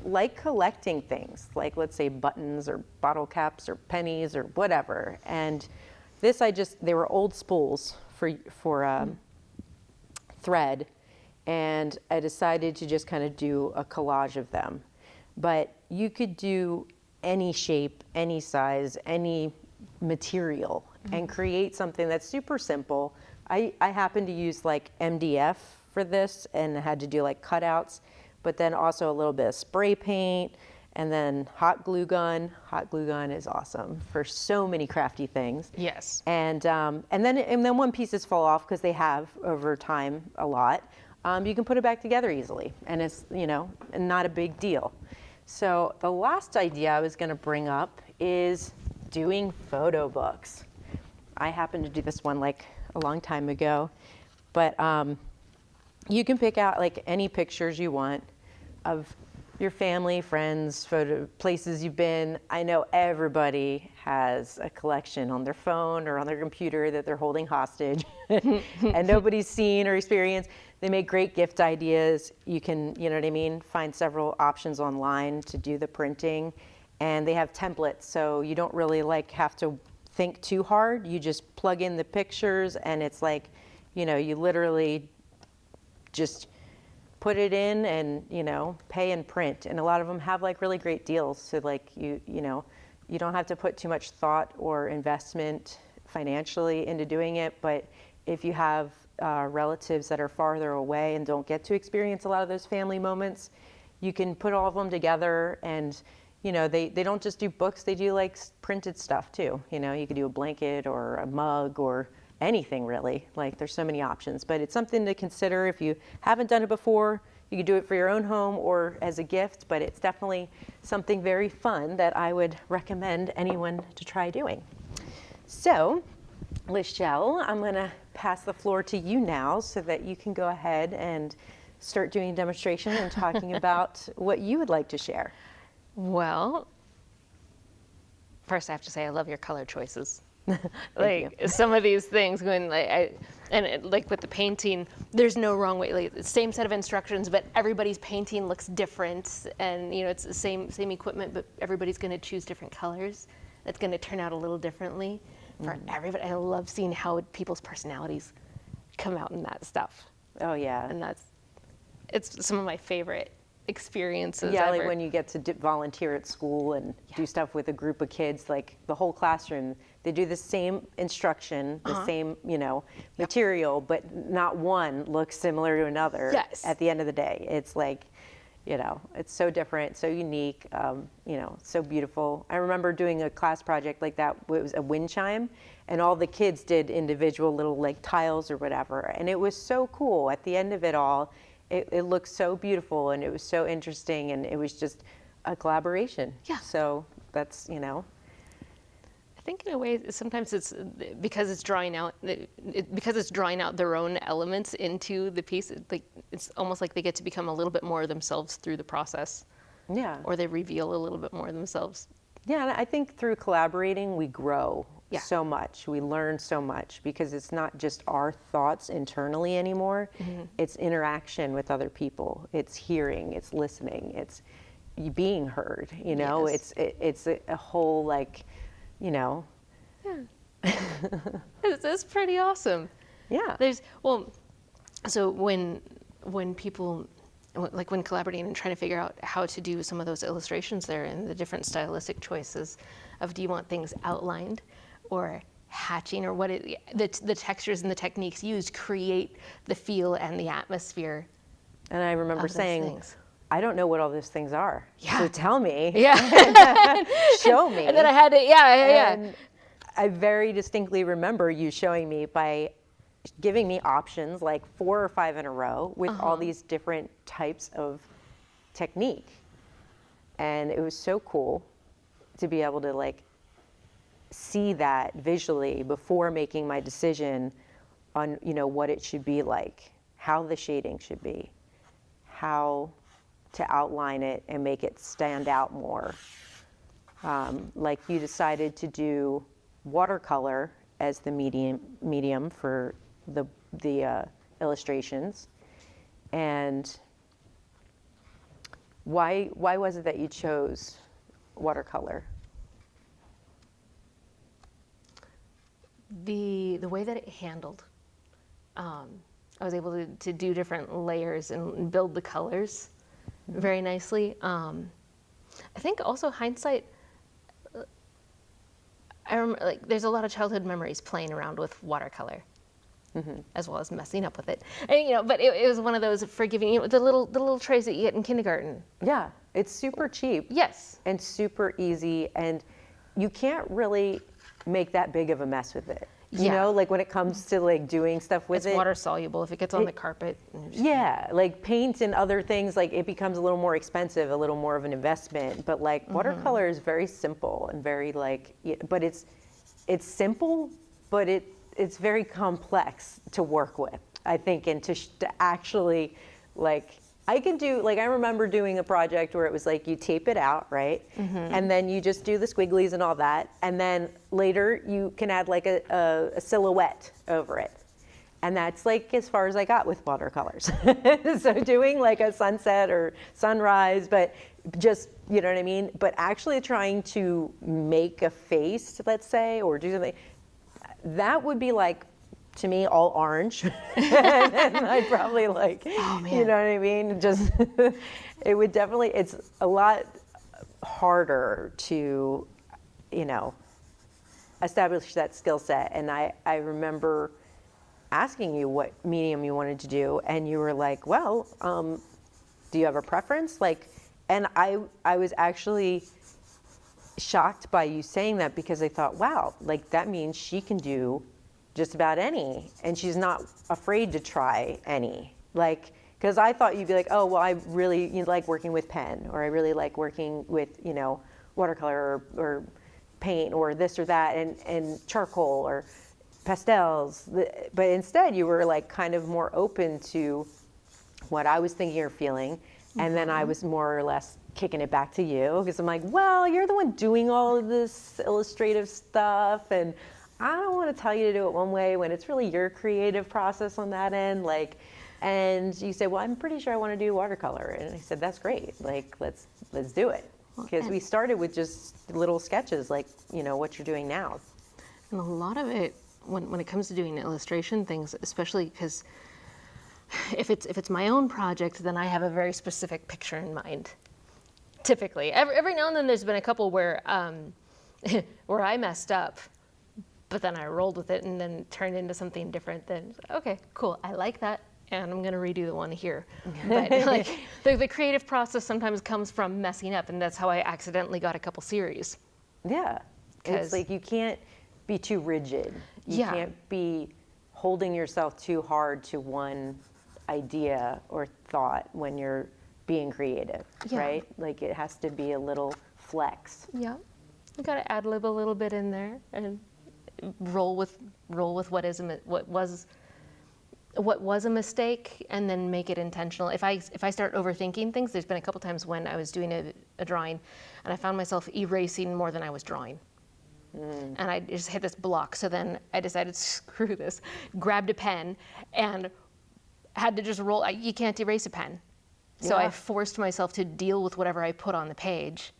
like collecting things, let's say buttons or bottle caps or pennies or whatever, and this they were old spools for thread, and I decided to just kind of do a collage of them. But you could do any shape, any size, any material, and create something that's super simple. I happen to use MDF for this, and had to do cutouts, but then also a little bit of spray paint, and then hot glue gun. Hot glue gun is awesome for so many crafty things. Yes. And then when pieces fall off, because they have over time a lot, you can put it back together easily, and it's not a big deal. So the last idea I was going to bring up is doing photo books. I happened to do this one like a long time ago, but you can pick out like any pictures you want of your family, friends, photo places you've been. I know everybody has a collection on their phone or on their computer that they're holding hostage and nobody's seen or experienced. They make great gift ideas. You can, you know what I mean, find several options online to do the printing, and they have templates, so you don't really like have to think too hard. You just plug in the pictures, and it's like, you know, you literally just put it in and, you know, pay and print. And a lot of them have like really great deals. So like you know, you don't have to put too much thought or investment financially into doing it. But if you have relatives that are farther away and don't get to experience a lot of those family moments, you can put all of them together. And, you know, they don't just do books, they do like printed stuff too. You know, you could do a blanket or a mug or anything really. Like there's so many options, but it's something to consider if you haven't done it before. You could do it for your own home or as a gift, but it's definitely something very fun that I would recommend anyone to try doing. So, Lichelle, I'm gonna pass the floor to you now so that you can go ahead and start doing a demonstration and talking about what you would like to share. Well, first I have to say I love your color choices. Thank you. Some of these things when like with the painting, there's no wrong way. Like the same set of instructions, but everybody's painting looks different, and you know it's the same equipment, but everybody's going to choose different colors. That's going to turn out a little differently for everybody. I love seeing how people's personalities come out in that stuff. Oh yeah, And it's some of my favorite experiences yeah, ever. like when you get to volunteer at school and do stuff with a group of kids, like the whole classroom, they do the same instruction, the same, you know, material, but not one looks similar to another. Yes. At the end of the day. It's like, you know, it's so different, so unique, you know, so beautiful. I remember doing a class project like that. It was a wind chime, and all the kids did individual little like tiles or whatever, and it was so cool. At the end of it all, it looked so beautiful, and it was so interesting, and it was just a collaboration. Yeah. So that's, you know. I think in a way sometimes it's because it's drawing out their own elements into the piece. It's almost like they get to become a little bit more themselves through the process. Yeah. Or they reveal a little bit more of themselves. Yeah, and I think through collaborating we grow so much. We learn so much because it's not just our thoughts internally anymore. It's interaction with other people. It's hearing, it's listening, it's being heard, you know. Yes. It's a whole like, you know. Yeah. It's pretty awesome. Yeah. So when people, like when collaborating and trying to figure out how to do some of those illustrations there and the different stylistic choices of do you want things outlined or hatching, or the textures and the techniques used create the feel and the atmosphere. And I remember saying, things. I don't know what all those things are. Yeah. So tell me. Yeah. Show me. And then I had to, And I very distinctly remember you showing me by giving me options, like 4 or 5 in a row with all these different types of technique. And it was so cool to be able to like see that visually before making my decision on, you know, what it should be like, how the shading should be, how to outline it and make it stand out more. Like you decided to do watercolor as the medium for the illustrations. And why was it that you chose watercolor? The way that it handled, I was able to do different layers and build the colors very nicely. I think also hindsight, I remember like there's a lot of childhood memories playing around with watercolor, as well as messing up with it. And, you know, but it was one of those forgiving, you know, the little trays that you get in kindergarten. Yeah, it's super cheap. Yes. And super easy, and you can't really make that big of a mess with it. You know, like when it comes to like doing stuff with It's it. water soluble. If it gets on the carpet. Yeah, like paint and other things, like it becomes a little more expensive, a little more of an investment. But like watercolor is very simple and very like, but it's simple, but it's very complex to work with, I think, and to actually like. I can do, like I remember doing a project where it was like you tape it out, right? And then you just do the squigglies and all that. And then later you can add like a silhouette over it. And that's like as far as I got with watercolors. So doing like a sunset or sunrise, but just, you know what I mean? But actually trying to make a face, let's say, or do something, that would be like, to me, all orange. And I'd probably like, you know what I mean? Just, it would definitely, it's a lot harder to, you know, establish that skill set. And I remember asking you what medium you wanted to do, and you were like, well, do you have a preference? Like, and I was actually shocked by you saying that, because I thought, wow, like that means she can do just about any, and she's not afraid to try any. Like, because I thought you'd be like, oh, well, I really like working with pen, or I really like working with, you know, watercolor or paint or this or that, and charcoal or pastels. But instead you were like kind of more open to what I was thinking or feeling. And then I was more or less kicking it back to you, because I'm like, well, you're the one doing all of this illustrative stuff, and I don't want to tell you to do it one way when it's really your creative process on that end. Like, and you said, well, I'm pretty sure I want to do watercolor. And I said, that's great. Like, let's do it. Because we started with just little sketches, like, you know, what you're doing now. And a lot of it, when it comes to doing illustration things, especially because if it's my own project, then I have a very specific picture in mind. Typically, every now and then there's been a couple where where I messed up, but then I rolled with it and then turned into something different. Then, okay, cool, I like that, and I'm gonna redo the one here. But like the creative process sometimes comes from messing up, and that's how I accidentally got a couple series. Yeah, it's like you can't be too rigid. You can't be holding yourself too hard to one idea or thought when you're being creative, right? Like it has to be a little flex. Yeah, you gotta ad-lib a little bit in there and roll with what was a mistake, and then make it intentional. If I start overthinking things, there's been a couple times when I was doing a drawing and I found myself erasing more than I was drawing. And I just hit this block. So then I decided, screw this, grabbed a pen and had to just roll. You can't erase a pen. So I forced myself to deal with whatever I put on the page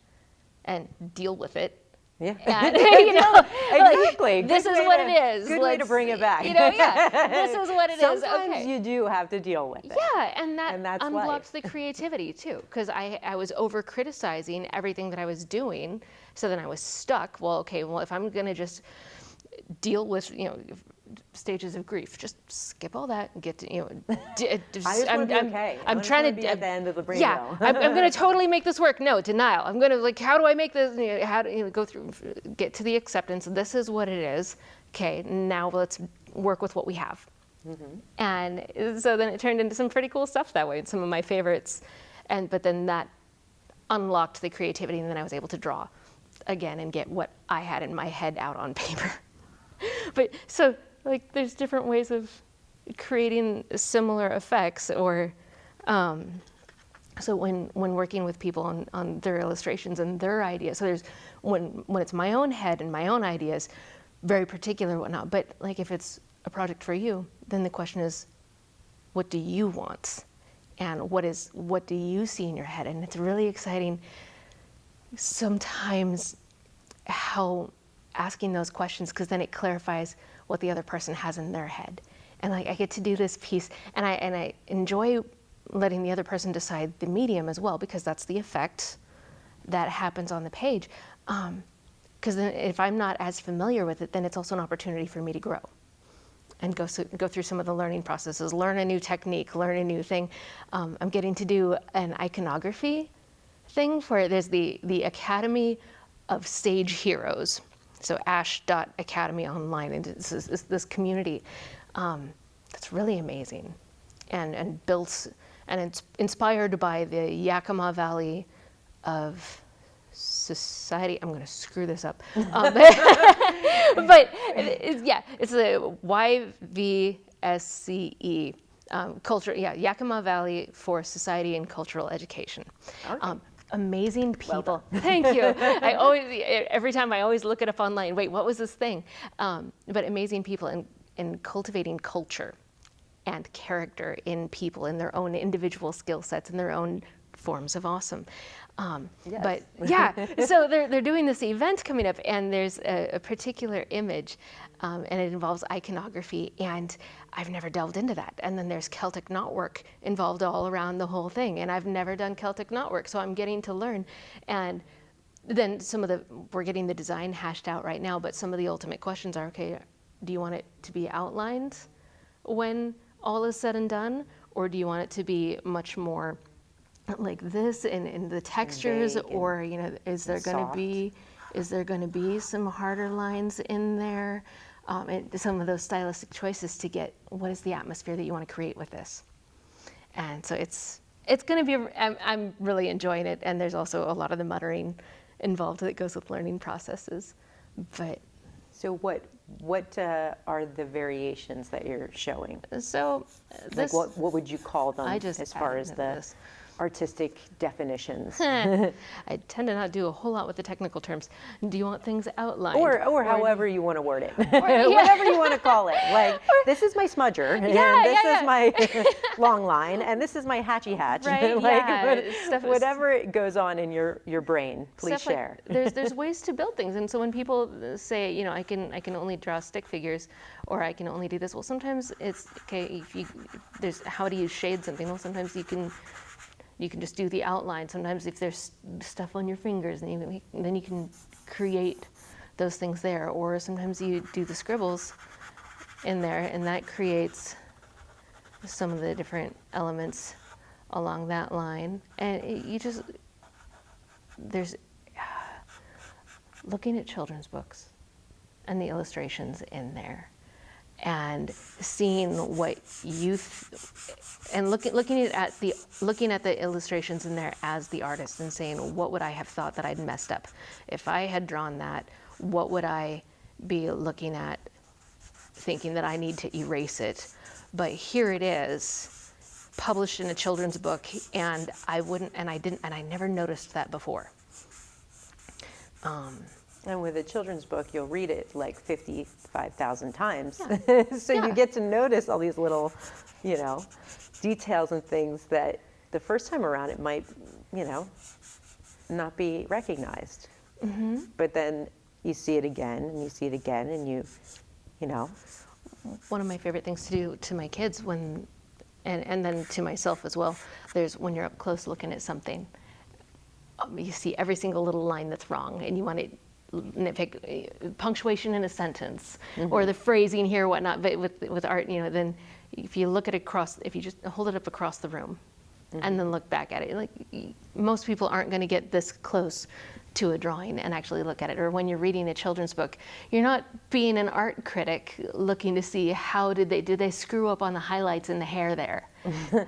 and deal with it. Yeah. And, you know, exactly. Like, this is what it is. Good way to bring it back. You know, this is what it is. Sometimes you do have to deal with it. Yeah, and that unblocks the creativity too, because I was over criticizing everything that I was doing, so then I was stuck. Well, okay, if I'm gonna just deal with, you know, stages of grief, just skip all that and get to, you know, I just want to be okay. I'm trying to be at the end of the rainbow. Yeah, I'm going to totally make this work. No, denial. I'm going to, like, how do I make this, you know, how do you go through, get to the acceptance. This is what it is. Okay, now let's work with what we have. And so then it turned into some pretty cool stuff that way, and some of my favorites. But then that unlocked the creativity, and then I was able to draw again and get what I had in my head out on paper. But so, like, there's different ways of creating similar effects, or so when working with people on their illustrations and their ideas. So there's when it's my own head and my own ideas, very particular and whatnot. But like if it's a project for you, then the question is, what do you want, and what do you see in your head? And it's really exciting sometimes how asking those questions, because then it clarifies what the other person has in their head. And like I get to do this piece, and I enjoy letting the other person decide the medium as well, because that's the effect that happens on the page. Because then if I'm not as familiar with it, then it's also an opportunity for me to grow and go through some of the learning processes, learn a new technique, learn a new thing. I'm getting to do an iconography thing there's the Academy of Stage Heroes. So ash.academy online, and it's this community that's really amazing, and built, and it's inspired by the Yakima Valley of Society. I'm going to screw this up, but it's the YVSCE. Culture, Yakima Valley for Society and Cultural Education. Okay. Amazing people. Well Thank you. Every time I always look it up online. Wait, what was this thing? But amazing people in cultivating culture and character in people, in their own individual skill sets, and their own forms of awesome. Yes. But yeah, so they're doing this event coming up, and there's a particular image, and it involves iconography, and I've never delved into that. And then there's Celtic knotwork involved all around the whole thing, and I've never done Celtic knotwork, so I'm getting to learn. And then we're getting the design hashed out right now, but some of the ultimate questions are, okay, do you want it to be outlined when all is said and done, or do you want it to be much more like this in the textures, or is there going to be some harder lines in there, and some of those stylistic choices to get what is the atmosphere that you want to create with this. And so it's going to be, I'm really enjoying it, and there's also a lot of the muttering involved that goes with learning processes. But so what are the variations that you're showing? So this, like what would you call them as far as the artistic definitions? I tend to not do a whole lot with the technical terms. Do you want things outlined? Or however you want to word it. Whatever you want to call it. Like, this is my smudger, and this is my long line, and this is my hatchy hatch. Right, Whatever it goes on in your brain, please share. Like, there's ways to build things, and so when people say, I can only draw stick figures, or I can only do this, well, sometimes it's, okay, there's how do you shade something? Well, sometimes you can just do the outline. Sometimes if there's stuff on your fingers, then you can create those things there. Or sometimes you do the scribbles in there, and that creates some of the different elements along that line. And there's looking at children's books and the illustrations in there, and seeing what and looking at the illustrations in there as the artist, and saying, what would I have thought that I'd messed up? If I had drawn that, what would I be looking at thinking that I need to erase it? But here it is, published in a children's book, and I never noticed that before. And with a children's book, you'll read it like 55,000 times. Yeah. You get to notice all these little, details and things that the first time around it might, not be recognized. Mm-hmm. But then you see it again, and you see it again, and you know. One of my favorite things to do to my kids and then to myself as well, when you're up close looking at something, you see every single little line that's wrong, and you want to nitpick punctuation in a sentence, mm-hmm. or the phrasing here, whatnot. But with art, then if you look at if you just hold it up across the room, mm-hmm. and then look back at it, like most people aren't going to get this close to a drawing and actually look at it. Or when you're reading a children's book, you're not being an art critic looking to see did they screw up on the highlights in the hair there.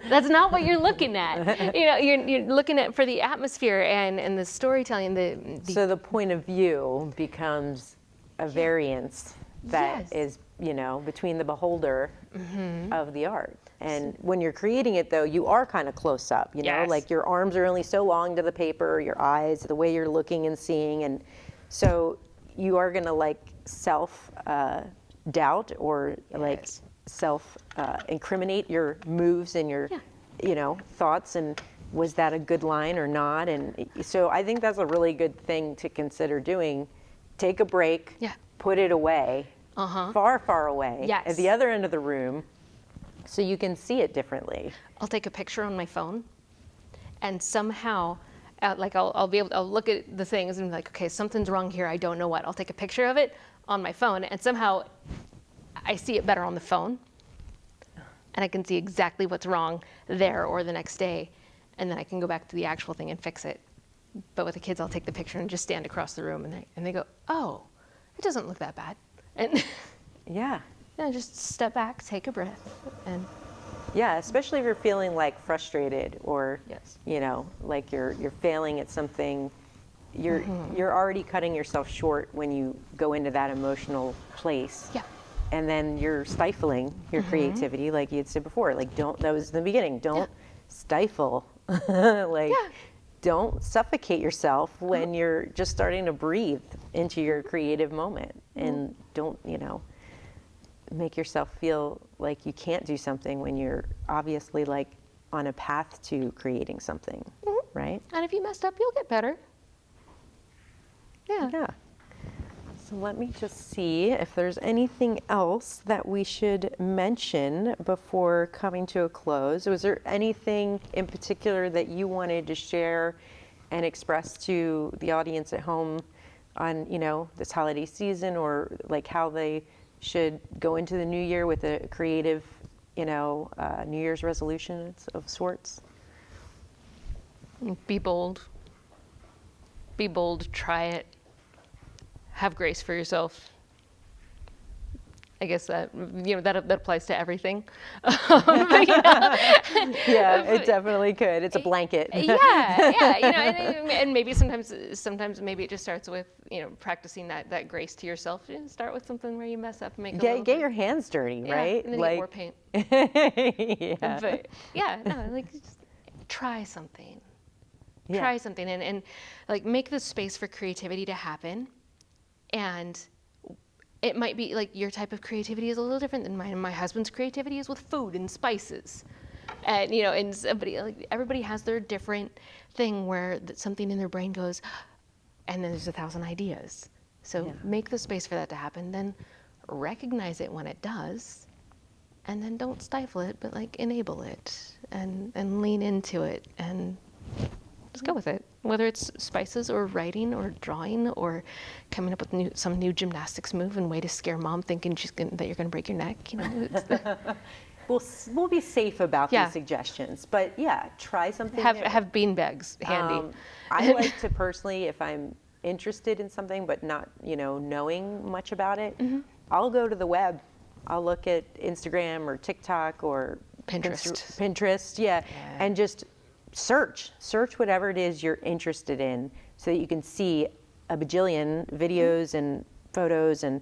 That's not what you're looking at. You're looking at for the atmosphere and the storytelling. So the point of view becomes a variance that is, between the beholder, mm-hmm. of the art. And when you're creating it, though, you are kind of close up, yes. like your arms are only so long to the paper, your eyes, the way you're looking and seeing. And so you are going to self-doubt or yes. self-incriminate your moves and your, thoughts. And was that a good line or not? And so I think that's a really good thing to consider doing. Take a break, put it away, far, far away, at the other end of the room, so you can see it differently. I'll take a picture on my phone, and somehow, I'll look at the things and be like, okay, something's wrong here. I don't know what. I'll take a picture of it on my phone, and somehow I see it better on the phone, and I can see exactly what's wrong there or the next day, and then I can go back to the actual thing and fix it. But with the kids, I'll take the picture and just stand across the room, and they go, oh, it doesn't look that bad. And Yeah. just step back, take a breath, and Yeah, especially if you're feeling like frustrated or, yes. like you're failing at something. You're already cutting yourself short when you go into that emotional place. Yeah. And then you're stifling your creativity, like you had said before. Like, that was in the beginning. Don't stifle. Like, don't suffocate yourself when you're just starting to breathe into your creative moment. And don't, make yourself feel like you can't do something when you're obviously like on a path to creating something, right? And if you messed up, you'll get better. Yeah. Yeah. So let me just see if there's anything else that we should mention before coming to a close. Was there anything in particular that you wanted to share and express to the audience at home on, this holiday season, or like how they should go into the new year with a creative, New Year's resolution of sorts? Be bold. Be bold, try it. Have grace for yourself. I guess that, that applies to everything. Yeah, it definitely could. It's a blanket. And maybe sometimes maybe it just starts with, practicing that grace to yourself. Start with something where you mess up and make get your hands dirty, right? And then get more paint. Yeah. But just try something. Yeah. Try something and like make the space for creativity to happen. And it might be like your type of creativity is a little different than mine. My husband's creativity is with food and spices. And, and everybody has their different thing where something in their brain goes, and then there's 1,000 ideas. So make the space for that to happen, then recognize it when it does, and then don't stifle it, but like enable it and lean into it and just go with it. Whether it's spices or writing or drawing or coming up with some new gymnastics move and way to scare mom thinking that you're going to break your neck. We'll be safe about these suggestions, but try something. Have bean bags handy. I like to personally, if I'm interested in something but not knowing much about it, I'll go to the web. I'll look at Instagram or TikTok or Pinterest, and just search whatever it is you're interested in, so that you can see a bajillion videos and photos and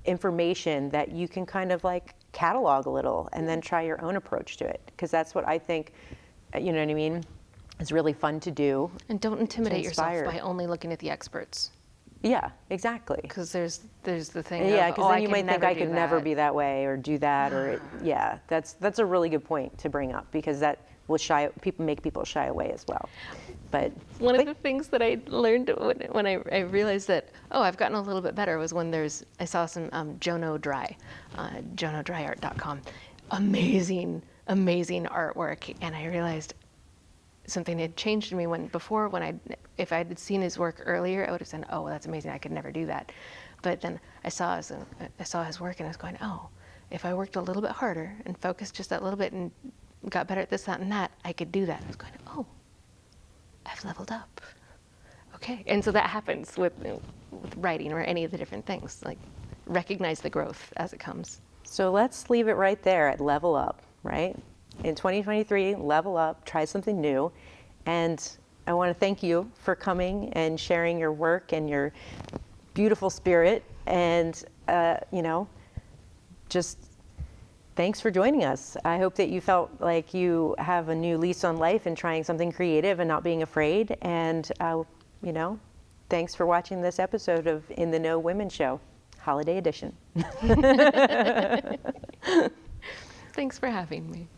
information that you can kind of like catalog a little and then try your own approach to it, because that's what I think, you know what I mean, is really fun to do. And don't intimidate yourself by only looking at the experts. Yeah, exactly. Because there's the thing. Yeah, because then you might think I could never be that way or do that, or that's a really good point to bring up, because that will make people shy away as well. But one of the things that I learned when I realized that I've gotten a little bit better was when I saw some Jono Dry, jonodryart.com, amazing artwork, and I realized something had changed in me if I had seen his work earlier, I would have said, oh, that's amazing, I could never do that. But then I saw his work and I was going, oh, if I worked a little bit harder and focused just that little bit and got better at this, that, and that, I could do that. I was going, oh, I've leveled up. Okay. And so that happens with writing or any of the different things. Like, recognize the growth as it comes. So let's leave it right there at level up, right? In 2023, level up, try something new. And I want to thank you for coming and sharing your work and your beautiful spirit. And, just thanks for joining us. I hope that you felt like you have a new lease on life and trying something creative and not being afraid. And, thanks for watching this episode of In the Know Women Show, Holiday Edition. Thanks for having me.